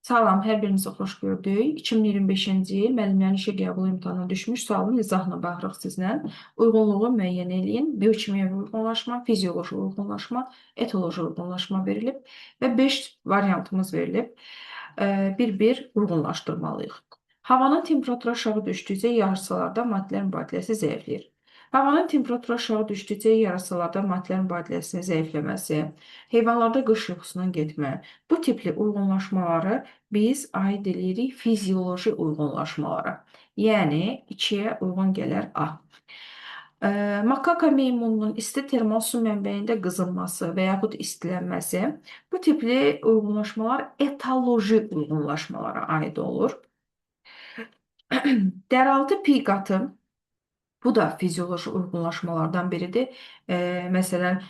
Salam, hər birinizi xoş gördük. 2025-ci il müəllimlərin işə qəbul imtahanına düşmüş sualın izahına baxırıq sizlə. Uyğunluğu müəyyən eləyin. Biokimyəvi uyğunlaşma, fizioloji uyğunlaşma, etoloji uyğunlaşma verilib və 5 variantımız verilib. Bir-bir uyğunlaşdırmalıyıq. Havanın temperaturu aşağı düşdükcə yarıçılarda maddələrin mübadiləsi zəifləyir. Havanın temperaturu aşağı düşdükcə yarıçılarda maddələrin mübadiləsinin zəifləməsi, heyvanlarda qış yuxusunun getmə, bu tipli uyğunlaşmaları biz aid edirik fizioloji uyğunlaşmalara. Yəni 2-yə uyğun gələr A. Makaka meymununun isti termal su mənbəyində qızınması və yaxud istilənməsi bu tipli uyğunlaşmalar etoloji uyğunlaşmalara aid olur. Dəraltı piy qatı bu da fizioloji uyğunlaşmalardan biridir. Məsələn,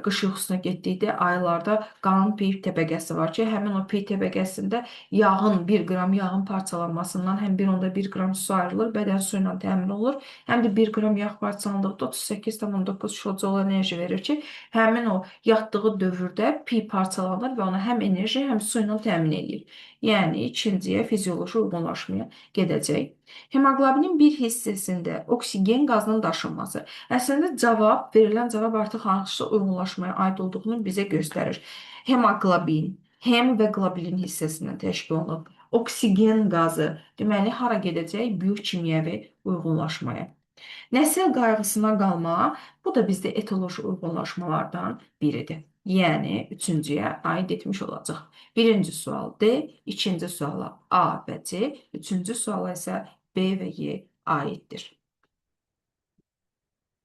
qış yuxusuna getdikdə aylarda qalın piy təbəqəsi var ki, həmin o piy təbəqəsində yağın, 1 qram yağın parçalanmasından həm 1,1 qram su ayrılır, bədən su ilə təmin olunur, həm də 1 qram yağ parçalandıqda 38,9 kJ enerji verir ki, həmin o yatdığı dövrdə piy parçalanır və ona həm enerji, həm su ilə təmin edir. Yəni, ikinciyə fizioloji uyğunlaşmaya gedəcək. Hemoqlobinin bir hissəsində oksigen qazının daşınması. Əslində verilən cavab artıq hansı uyğunlaşmaya aid olduğunu bizə göstərir. Hemoqlobin, hem və qlobulin hissəsindən təşkil olunub. Oksigen qazı, deməli, hara gedəcək? Biokimyəvi uyğunlaşmaya. Nəsil qayğısına qalma, bu da bizdə etoloji uyğunlaşmalardan biridir. Yəni, üçüncüyə aid etmiş olacaq. Birinci sual D, ikinci suala A və C, üçüncü suala isə B və Y aiddir.